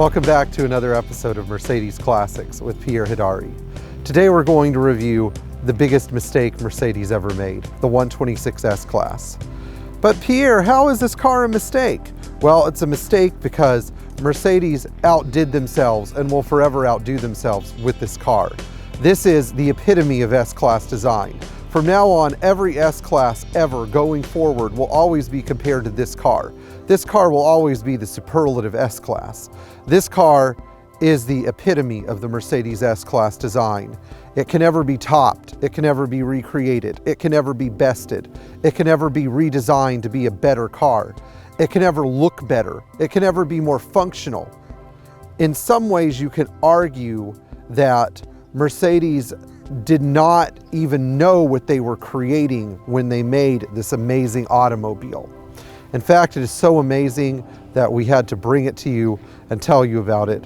Welcome back to another episode of Mercedes Classics with Pierre Hidari. Today we're going to review the biggest mistake Mercedes ever made, the 126 S-Class. But Pierre, how is this car a mistake? Well, it's a mistake because Mercedes outdid themselves and will forever outdo themselves with this car. This is the epitome of S-Class design. From now on, every S-Class ever going forward will always be compared to this car. This car will always be the superlative S-Class. This car is the epitome of the Mercedes S-Class design. It can never be topped. It can never be recreated. It can never be bested. It can never be redesigned to be a better car. It can never look better. It can never be more functional. In some ways, you can argue that Mercedes did not even know what they were creating when they made this amazing automobile. In fact, it is so amazing that we had to bring it to you and tell you about it.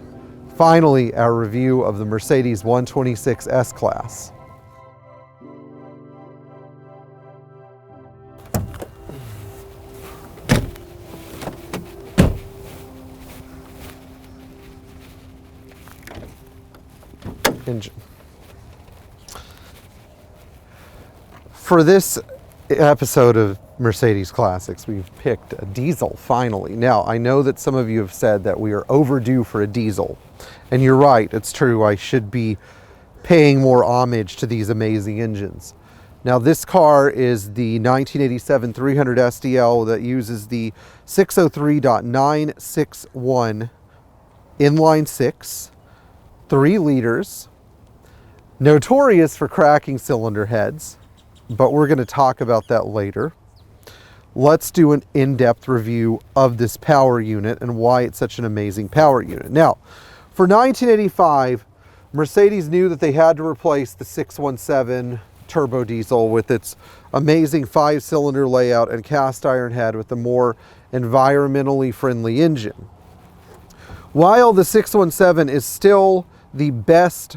Finally, our review of the Mercedes 126 S-Class. Engine. For this episode of Mercedes Classics, we've picked a diesel finally. Now, I know that some of you have said that we are overdue for a diesel, and you're right, it's true. I should be paying more homage to these amazing engines. Now, this car is the 1987 300 SDL that uses the 603.961 inline six, 3 liters, notorious for cracking cylinder heads, but we're going to talk about that later. Let's do an in-depth review of this power unit and why it's such an amazing power unit. Now, for 1985, Mercedes knew that they had to replace the 617 turbo diesel with its amazing 5-cylinder layout and cast iron head with a more environmentally friendly engine. While the 617 is still the best,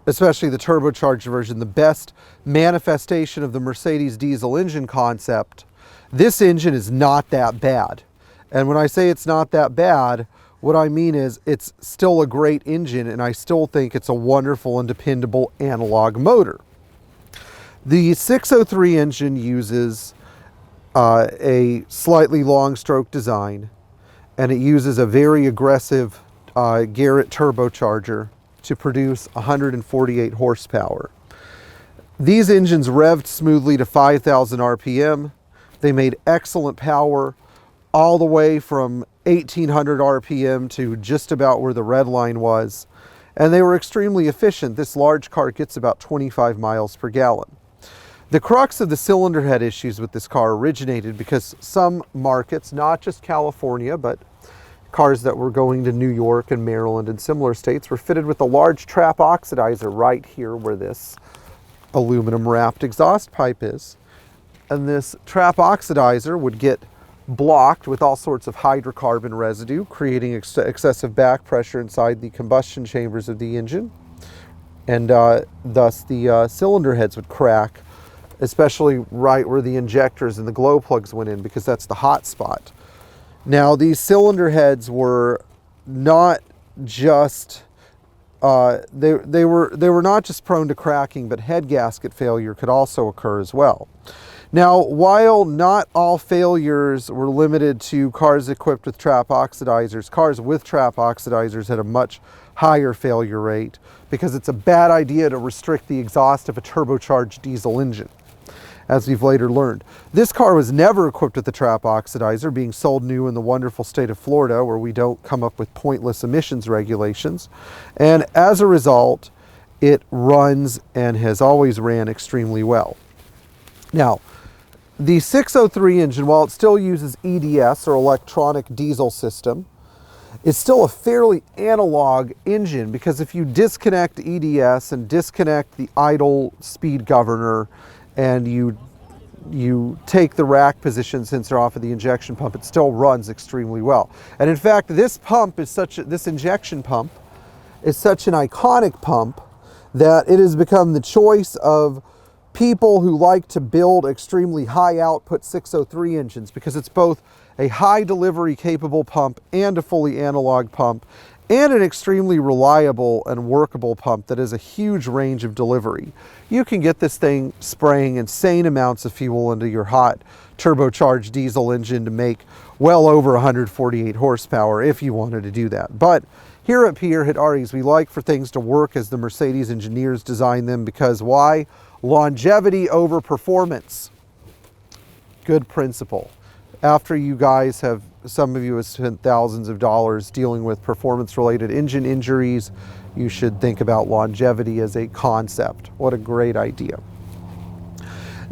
especially the turbocharged version, the best manifestation of the Mercedes diesel engine concept, this engine is not that bad. And when I say it's not that bad, what I mean is it's still a great engine, and I still think it's a wonderful and dependable analog motor. The 603 engine uses a slightly long stroke design, and it uses a very aggressive Garrett turbocharger to produce 148 horsepower. These engines revved smoothly to 5,000 RPM. They made excellent power all the way from 1,800 RPM to just about where the red line was. And they were extremely efficient. This large car gets about 25 miles per gallon. The crux of the cylinder head issues with this car originated because some markets, not just California, but cars that were going to New York and Maryland and similar states, were fitted with a large trap oxidizer right here where this aluminum wrapped exhaust pipe is. And this trap oxidizer would get blocked with all sorts of hydrocarbon residue, creating excessive back pressure inside the combustion chambers of the engine. And thus the cylinder heads would crack, especially right where the injectors and the glow plugs went in, because that's the hot spot. Now, these cylinder heads were not just they were not just prone to cracking, but head gasket failure could also occur as well. Now, while not all failures were limited to cars equipped with trap oxidizers, cars with trap oxidizers had a much higher failure rate because it's a bad idea to restrict the exhaust of a turbocharged diesel engine, as we've later learned. This car was never equipped with the trap oxidizer, being sold new in the wonderful state of Florida, where we don't come up with pointless emissions regulations. And as a result, it runs and has always ran extremely well. Now, the 603 engine, while it still uses EDS, or electronic diesel system, is still a fairly analog engine, because if you disconnect EDS and disconnect the idle speed governor and you take the rack position sensor off of the injection pump, it still runs extremely well. And in fact, this injection pump is such an iconic pump that it has become the choice of people who like to build extremely high output 603 engines, because it's both a high delivery capable pump and a fully analog pump, and an extremely reliable and workable pump that has a huge range of delivery. You can get this thing spraying insane amounts of fuel into your hot turbocharged diesel engine to make well over 148 horsepower if you wanted to do that. But here at Pierre-Hit Aries, we like for things to work as the Mercedes engineers designed them, because why? Longevity over performance. Good principle. After you guys have, some of you have spent thousands of dollars dealing with performance-related engine injuries, you should think about longevity as a concept. What a great idea.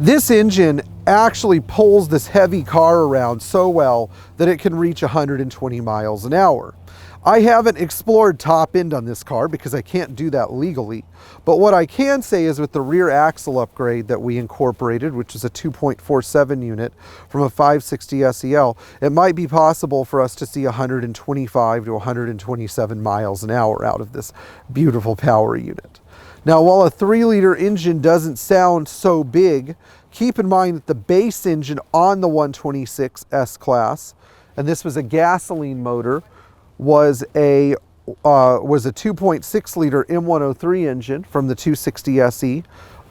This engine actually pulls this heavy car around so well that it can reach 120 miles an hour. I haven't explored top end on this car because I can't do that legally. But what I can say is with the rear axle upgrade that we incorporated, which is a 2.47 unit from a 560 SEL, it might be possible for us to see 125 to 127 miles an hour out of this beautiful power unit. Now, while a 3-liter engine doesn't sound so big, keep in mind that the base engine on the 126 S-Class, and this was a gasoline motor, was a 2.6 liter M103 engine from the 260 SE,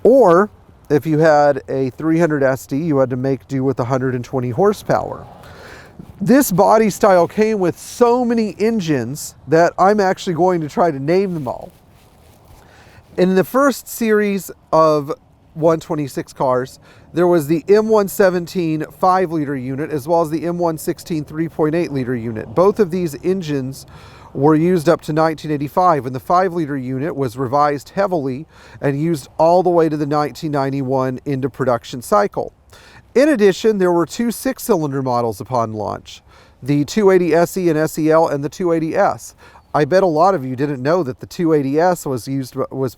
or if you had a 300 SD, you had to make do with 120 horsepower. This body style came with so many engines that I'm actually going to try to name them all. In the first series of 126 cars, there was the M117 5-liter unit as well as the M116 3.8-liter unit. Both of these engines were used up to 1985, and the 5-liter unit was revised heavily and used all the way to the 1991 into production cycle. In addition, there were 2 6-cylinder models upon launch, the 280 SE and SEL and the 280S. I bet a lot of you didn't know that the 280S was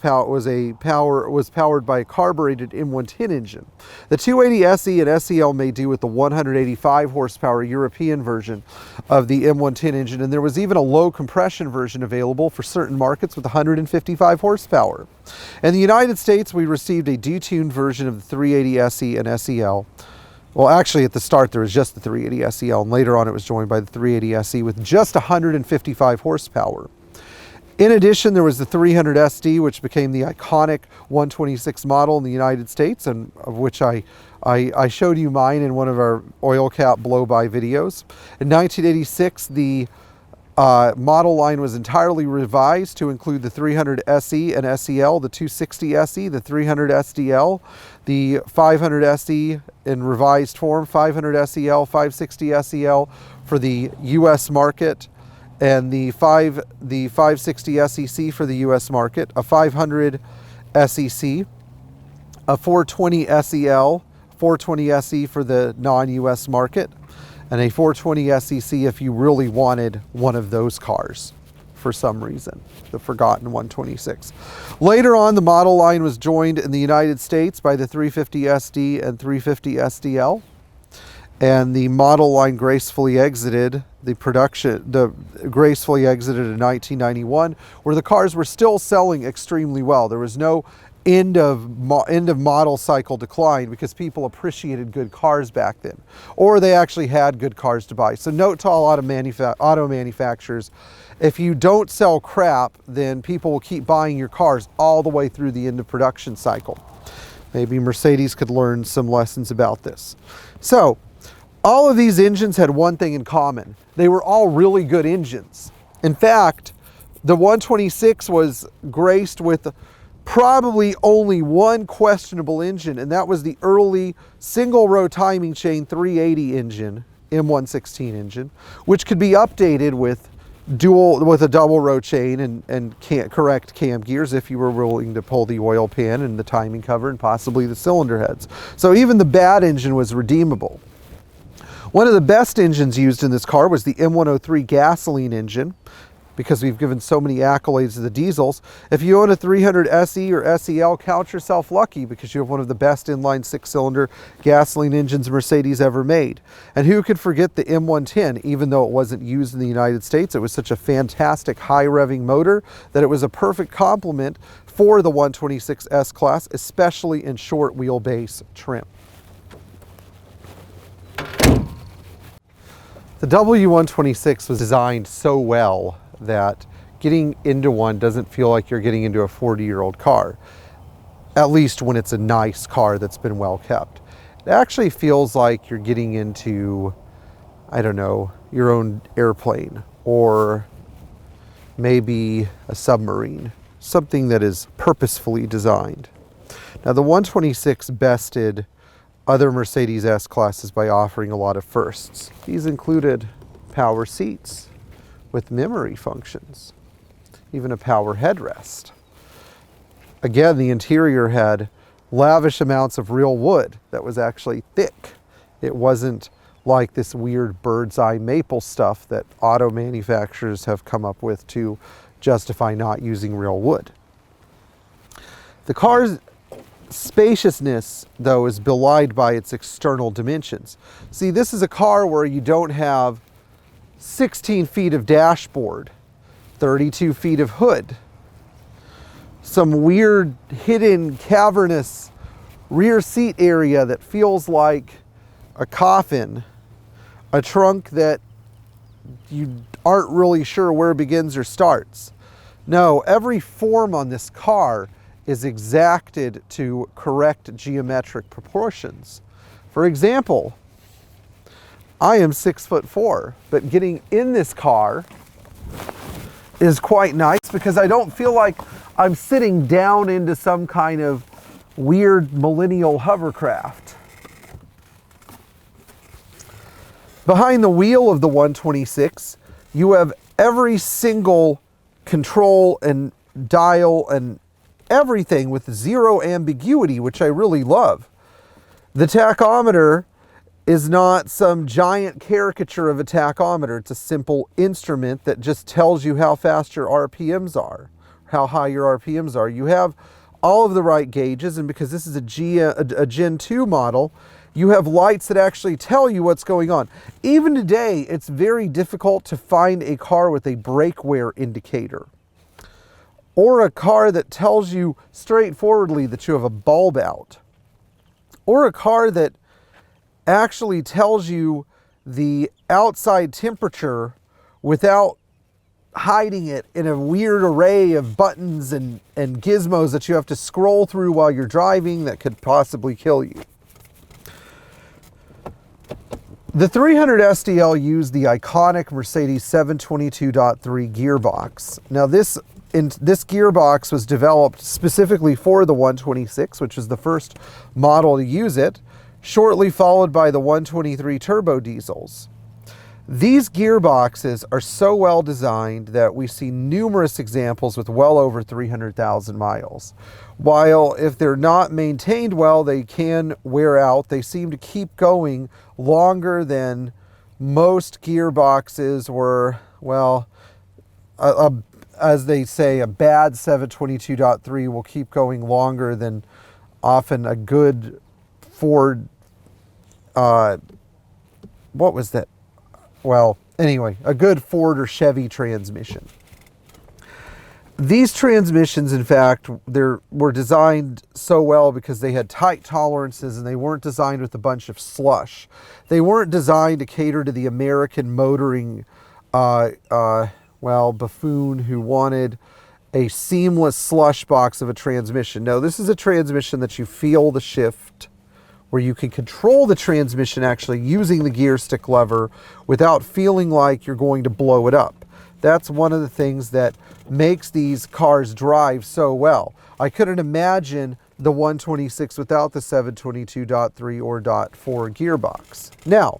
powered by a carbureted M110 engine. The 280 SE and SEL made do with the 185 horsepower European version of the M110 engine, and there was even a low compression version available for certain markets with 155 horsepower. In the United States, we received a detuned version of the 380 SE and SEL. Well, actually, at the start, there was just the 380 SEL, and later on it was joined by the 380 SE with just 155 horsepower. In addition, there was the 300 SD, which became the iconic 126 model in the United States, and of which I showed you mine in one of our oil cap blow-by videos. In 1986, the model line was entirely revised to include the 300 SE and SEL, the 260 SE, the 300 SDL, the 500 SE in revised form, 500 SEL, 560 SEL for the US market, and the 560 SEC for the US market, a 500 SEC, a 420 SEL, 420 SE for the non-US market, and a 420 SEC if you really wanted one of those cars for some reason, the forgotten 126. Later on, the model line was joined in the United States by the 350 SD and 350 SDL, and the model line gracefully exited in 1991, where the cars were still selling extremely well. There was no end of model cycle decline because people appreciated good cars back then, or they actually had good cars to buy. So note to all auto manufacturers, if you don't sell crap, then people will keep buying your cars all the way through the end of production cycle. Maybe Mercedes could learn some lessons about this. So all of these engines had one thing in common. They were all really good engines. In fact, the 126 was graced with probably only one questionable engine, and that was the early single row timing chain 380 engine, M116 engine, which could be updated with a double row chain and correct cam gears if you were willing to pull the oil pan and the timing cover and possibly the cylinder heads. So even the bad engine was redeemable. One of the best engines used in this car was the M103 gasoline engine, because we've given so many accolades to the diesels. If you own a 300 SE or SEL, count yourself lucky because you have one of the best inline 6-cylinder gasoline engines Mercedes ever made. And who could forget the M110? Even though it wasn't used in the United States, it was such a fantastic high revving motor that it was a perfect complement for the 126 S-Class, especially in short wheelbase trim. The W126 was designed so well that getting into one doesn't feel like you're getting into a 40-year-old car, at least when it's a nice car that's been well kept. It actually feels like you're getting into, I don't know, your own airplane, or maybe a submarine, something that is purposefully designed. Now, the 126 bested other Mercedes S-Classes by offering a lot of firsts. These included power seats with memory functions, even a power headrest. Again, the interior had lavish amounts of real wood that was actually thick. It wasn't like this weird bird's eye maple stuff that auto manufacturers have come up with to justify not using real wood. The car's spaciousness, though, is belied by its external dimensions. See, this is a car where you don't have 16 feet of dashboard, 32 feet of hood, some weird hidden cavernous rear seat area that feels like a coffin, a trunk that you aren't really sure where begins or starts. No, every form on this car is exacted to correct geometric proportions. For example, I am 6'4", but getting in this car is quite nice because I don't feel like I'm sitting down into some kind of weird millennial hovercraft. Behind the wheel of the 126, you have every single control and dial and everything with zero ambiguity, which I really love. The tachometer is not some giant caricature of a tachometer. It's a simple instrument that just tells you how fast your RPMs are, how high your RPMs are. You have all of the right gauges, and because this is a Gen 2 model, you have lights that actually tell you what's going on. Even today, it's very difficult to find a car with a brake wear indicator, or a car that tells you straightforwardly that you have a bulb out, or a car that actually tells you the outside temperature without hiding it in a weird array of buttons and gizmos that you have to scroll through while you're driving that could possibly kill you. The 300 STL used the iconic Mercedes 722.3 gearbox. Now this gearbox was developed specifically for the 126, which is the first model to use it, shortly followed by the 123 turbo diesels. These gearboxes are so well designed that we see numerous examples with well over 300,000 miles. While if they're not maintained well, they can wear out, they seem to keep going longer than most gearboxes were, well, as they say, a bad 722.3 will keep going longer than often a good Ford, what was that? Well, anyway, a good Ford or Chevy transmission. These transmissions, in fact, were designed so well because they had tight tolerances and they weren't designed with a bunch of slush. They weren't designed to cater to the American motoring, buffoon who wanted a seamless slush box of a transmission. No, this is a transmission that you feel the shift, where you can control the transmission actually using the gear stick lever without feeling like you're going to blow it up. That's one of the things that makes these cars drive so well. I couldn't imagine the 126 without the 722.3 or .4 gearbox. Now,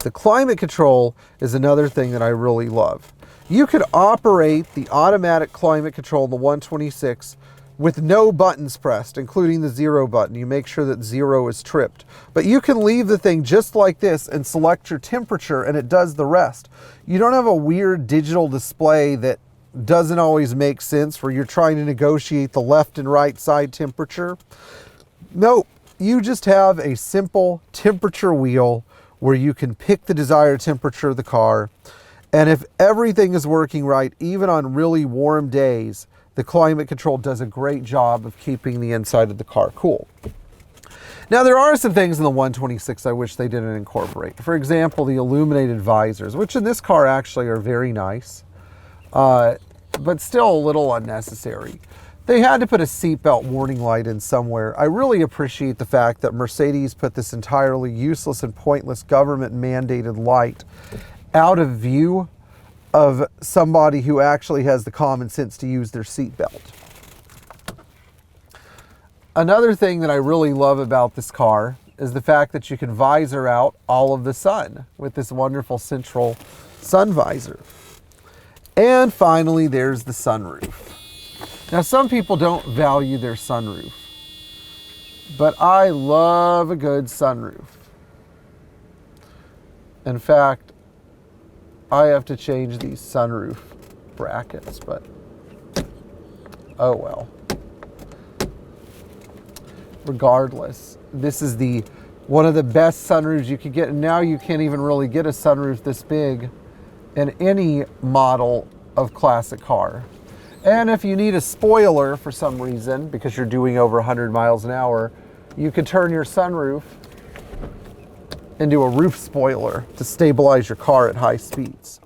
the climate control is another thing that I really love. You could operate the automatic climate control in the 126 with no buttons pressed, including the 0 button. You make sure that 0 is tripped. But you can leave the thing just like this and select your temperature and it does the rest. You don't have a weird digital display that doesn't always make sense where you're trying to negotiate the left and right side temperature. Nope, you just have a simple temperature wheel where you can pick the desired temperature of the car. And if everything is working right, even on really warm days, the climate control does a great job of keeping the inside of the car cool. Now, there are some things in the 126 I wish they didn't incorporate. For example, the illuminated visors, which in this car actually are very nice. but still a little unnecessary. They had to put a seatbelt warning light in somewhere. I really appreciate the fact that Mercedes put this entirely useless and pointless government mandated light out of view of somebody who actually has the common sense to use their seatbelt. Another thing that I really love about this car is the fact that you can visor out all of the sun with this wonderful central sun visor. And finally, there's the sunroof. Now, some people don't value their sunroof, but I love a good sunroof. In fact, I have to change these sunroof brackets, but oh well. Regardless, this is one of the best sunroofs you could get, and now you can't even really get a sunroof this big in any model of classic car. And if you need a spoiler for some reason, because you're doing over 100 miles an hour, you can turn your sunroof into a roof spoiler to stabilize your car at high speeds.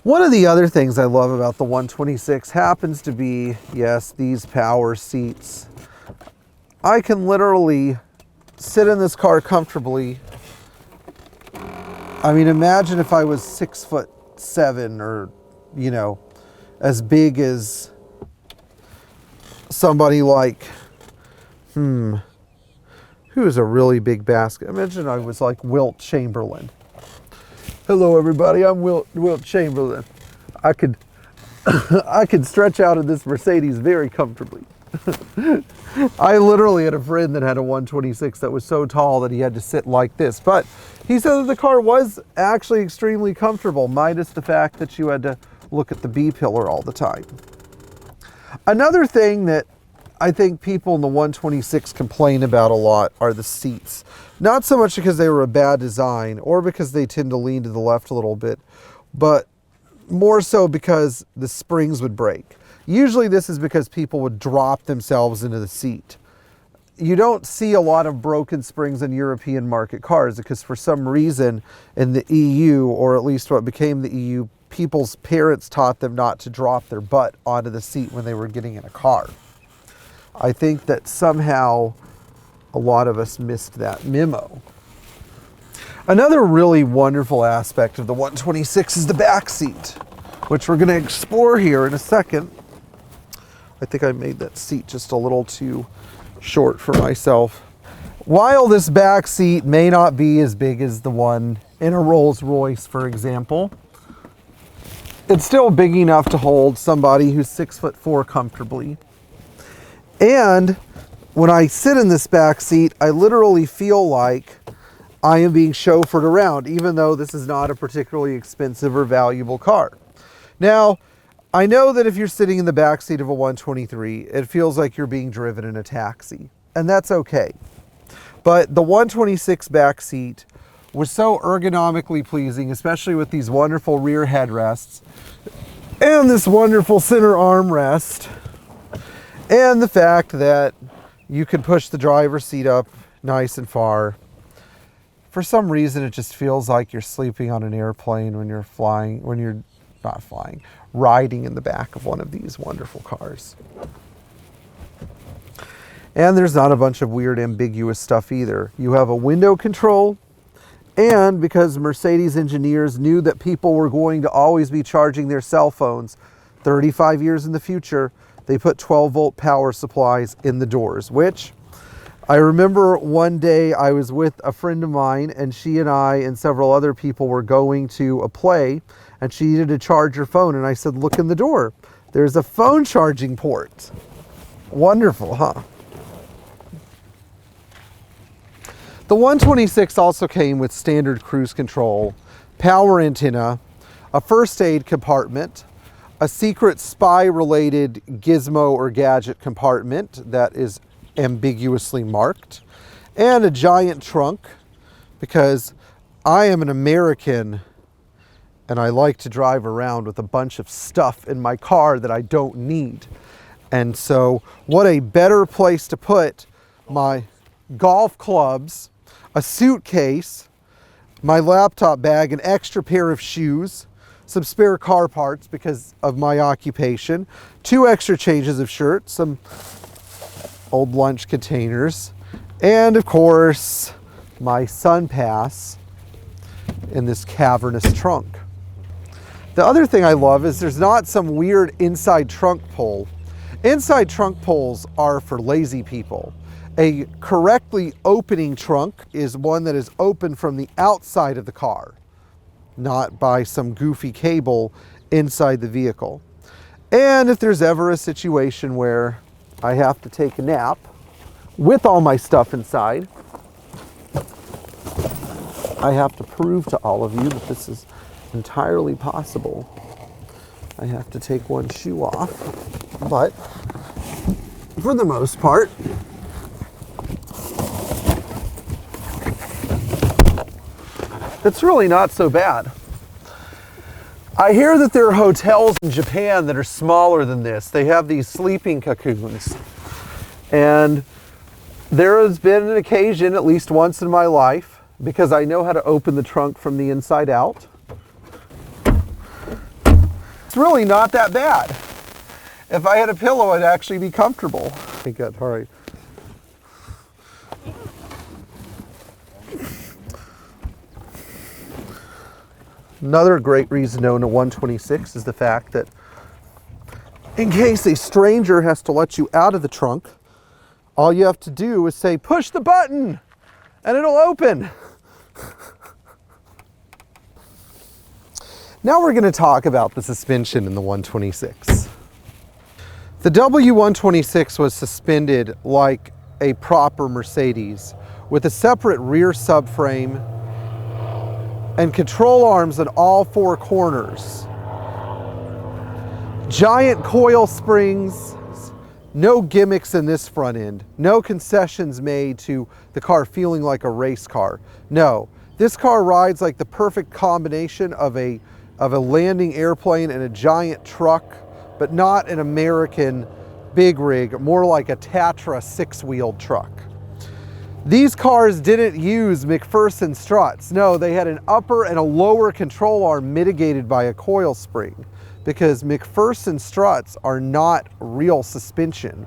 One of the other things I love about the 126 happens to be, yes, these power seats. I can literally sit in this car comfortably. I mean, imagine if I was 6'7" or, you know, as big as somebody like, who is a really big basket. Imagine I was like Wilt Chamberlain. Hello, everybody. I'm Wilt Chamberlain. I could stretch out of this Mercedes very comfortably. I literally had a friend that had a 126 that was so tall that he had to sit like this. But he said that the car was actually extremely comfortable, minus the fact that you had to look at the B-pillar all the time. Another thing that I think people in the 126 complain about a lot are the seats. Not so much because they were a bad design or because they tend to lean to the left a little bit, but more so because the springs would break. Usually this is because people would drop themselves into the seat. You don't see a lot of broken springs in European market cars because for some reason in the EU, or at least what became the EU, people's parents taught them not to drop their butt onto the seat when they were getting in a car. I think that somehow a lot of us missed that memo. Another really wonderful aspect of the 126 is the back seat, which we're going to explore here in a second. I think I made that seat just a little too short for myself. While this back seat may not be as big as the one in a Rolls-Royce, for example, it's still big enough to hold somebody who's 6'4" comfortably. And when I sit in this back seat, I literally feel like I am being chauffeured around, even though this is not a particularly expensive or valuable car. Now, I know that if you're sitting in the back seat of a 123, it feels like you're being driven in a taxi, and that's okay. But the 126 back seat was so ergonomically pleasing, especially with these wonderful rear headrests and this wonderful center armrest, and the fact that you can push the driver's seat up nice and far. For some reason, it just feels like you're sleeping on an airplane when you're flying, when you're not flying, riding in the back of one of these wonderful cars. And there's not a bunch of weird ambiguous stuff either. You have a window control, and because Mercedes engineers knew that people were going to always be charging their cell phones 35 years in the future, they put 12-volt power supplies in the doors, which I remember one day I was with a friend of mine, and she and I and several other people were going to a play, and she needed to charge her phone, and I said, look in the door. There's a phone charging port. Wonderful, huh? The 126 also came with standard cruise control, power antenna, a first aid compartment, a secret spy-related gizmo or gadget compartment that is ambiguously marked, and a giant trunk, because I am an American and I like to drive around with a bunch of stuff in my car that I don't need. And so what a better place to put my golf clubs, a suitcase, my laptop bag, an extra pair of shoes, some spare car parts because of my occupation, 2 extra changes of shirts, some old lunch containers, and of course, my sun pass in this cavernous trunk. The other thing I love is there's not some weird inside trunk pull. Inside trunk pulls are for lazy people. A correctly opening trunk is one that is open from the outside of the car, not by some goofy cable inside the vehicle. And if there's ever a situation where I have to take a nap with all my stuff inside, I have to prove to all of you that this is entirely possible. I have to take one shoe off, but for the most part, it's really not so bad. I hear that there are hotels in Japan that are smaller than this. They have these sleeping cocoons. And there has been an occasion, at least once in my life, because I know how to open the trunk from the inside out. It's really not that bad. If I had a pillow, I'd actually be comfortable. Okay, good, all right. Another great reason to own a 126 is the fact that in case a stranger has to let you out of the trunk, all you have to do is say, push the button, and it'll open. Now we're going to talk about the suspension in the 126. The W126 was suspended like a proper Mercedes with a separate rear subframe and control arms in all 4 corners. Giant coil springs, no gimmicks in this front end, no concessions made to the car feeling like a race car. No, this car rides like the perfect combination of a landing airplane and a giant truck, but not an American big rig, more like a Tatra 6-wheeled truck. These cars didn't use McPherson struts. No, they had an upper and a lower control arm mitigated by a coil spring, because McPherson struts are not real suspension.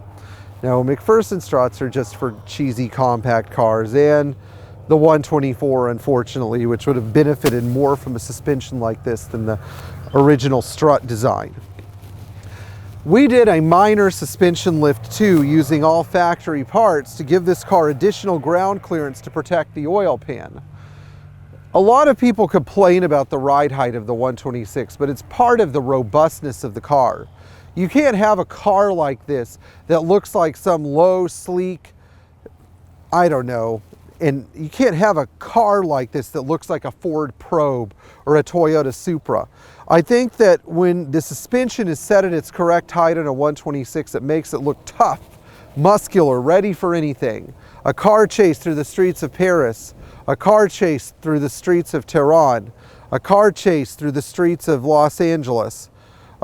Now, McPherson struts are just for cheesy compact cars, and the 124, unfortunately, which would have benefited more from a suspension like this than the original strut design. We did a minor suspension lift too, using all factory parts to give this car additional ground clearance to protect the oil pan. A lot of people complain about the ride height of the 126, but it's part of the robustness of the car. You can't have a car like this that looks like some low, sleek, I don't know, and you can't have a car like this that looks like a Ford Probe or a Toyota Supra. I think that when the suspension is set at its correct height on a 126, it makes it look tough, muscular, ready for anything. A car chase through the streets of Paris, a car chase through the streets of Tehran, a car chase through the streets of Los Angeles,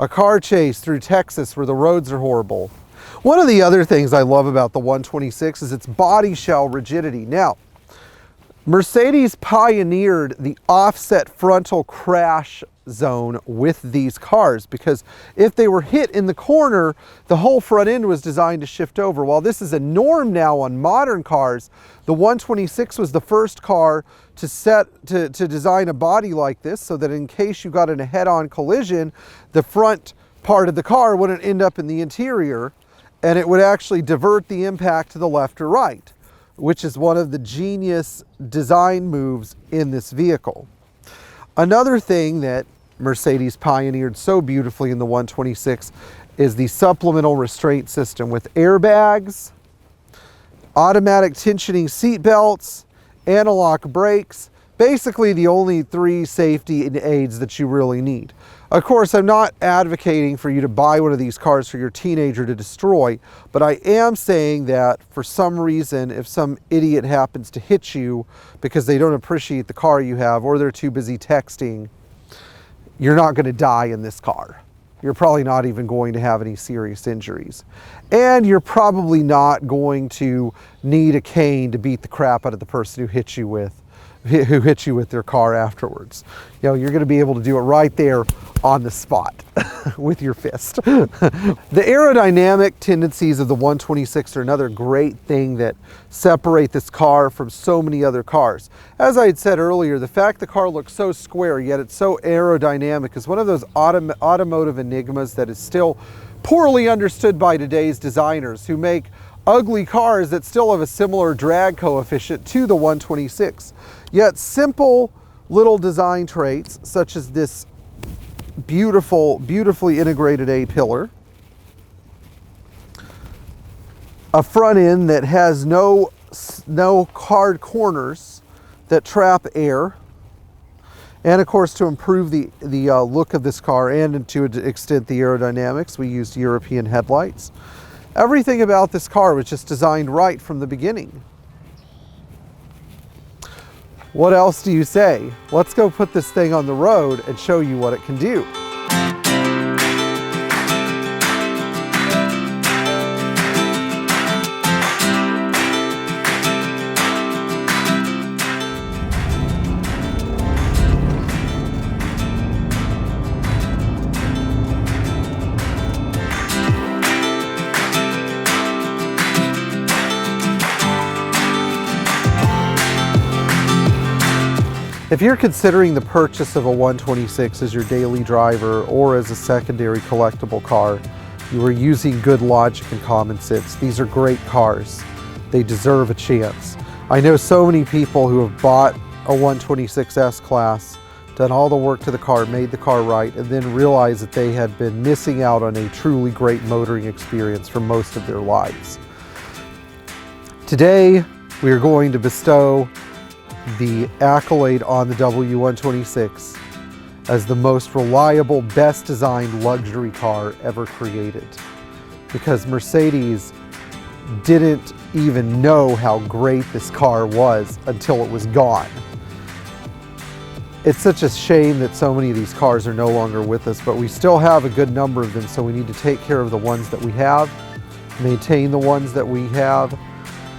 a car chase through Texas where the roads are horrible. One of the other things I love about the 126 is its body shell rigidity. Now, Mercedes pioneered the offset frontal crash zone with these cars, because if they were hit in the corner, the whole front end was designed to shift over. While this is a norm now on modern cars, the 126 was the first car to design a body like this, so that in case you got in a head-on collision, the front part of the car wouldn't end up in the interior, and it would actually divert the impact to the left or right, which is one of the genius design moves in this vehicle. Another thing that Mercedes pioneered so beautifully in the 126 is the supplemental restraint system with airbags, automatic tensioning seat belts, anti-lock brakes, basically the only 3 safety aids that you really need. Of course, I'm not advocating for you to buy one of these cars for your teenager to destroy, but I am saying that for some reason, if some idiot happens to hit you because they don't appreciate the car you have, or they're too busy texting, you're not going to die in this car. You're probably not even going to have any serious injuries. And you're probably not going to need a cane to beat the crap out of the person who hit you with who hit you with their car afterwards. You know, you're going to be able to do it right there on the spot with your fist. The aerodynamic tendencies of the 126 are another great thing that separate this car from so many other cars. As I had said earlier, the fact the car looks so square yet it's so aerodynamic is one of those automotive enigmas that is still poorly understood by today's designers, who make ugly cars that still have a similar drag coefficient to the 126. Yet simple little design traits such as this beautifully integrated A-pillar, a front end that has no hard corners that trap air, and of course, to improve the look of this car and to an extent the aerodynamics, we used European headlights. Everything about this car was just designed right from the beginning. What else do you say? Let's go put this thing on the road and show you what it can do. If you're considering the purchase of a 126 as your daily driver or as a secondary collectible car, you are using good logic and common sense. These are great cars. They deserve a chance. I know so many people who have bought a 126 S-Class, done all the work to the car, made the car right, and then realized that they had been missing out on a truly great motoring experience for most of their lives. Today, we are going to bestow the accolade on the W126 as the most reliable, best designed luxury car ever created, because Mercedes didn't even know how great this car was until it was gone. It's such a shame that so many of these cars are no longer with us, but we still have a good number of them, so we need to take care of the ones that we have, maintain the ones that we have,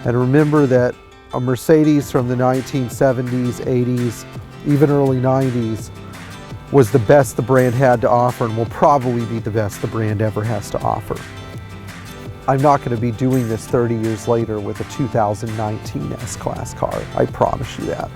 and remember that a Mercedes from the 1970s, 80s, even early 90s was the best the brand had to offer and will probably be the best the brand ever has to offer. I'm not going to be doing this 30 years later with a 2019 S-Class car. I promise you that.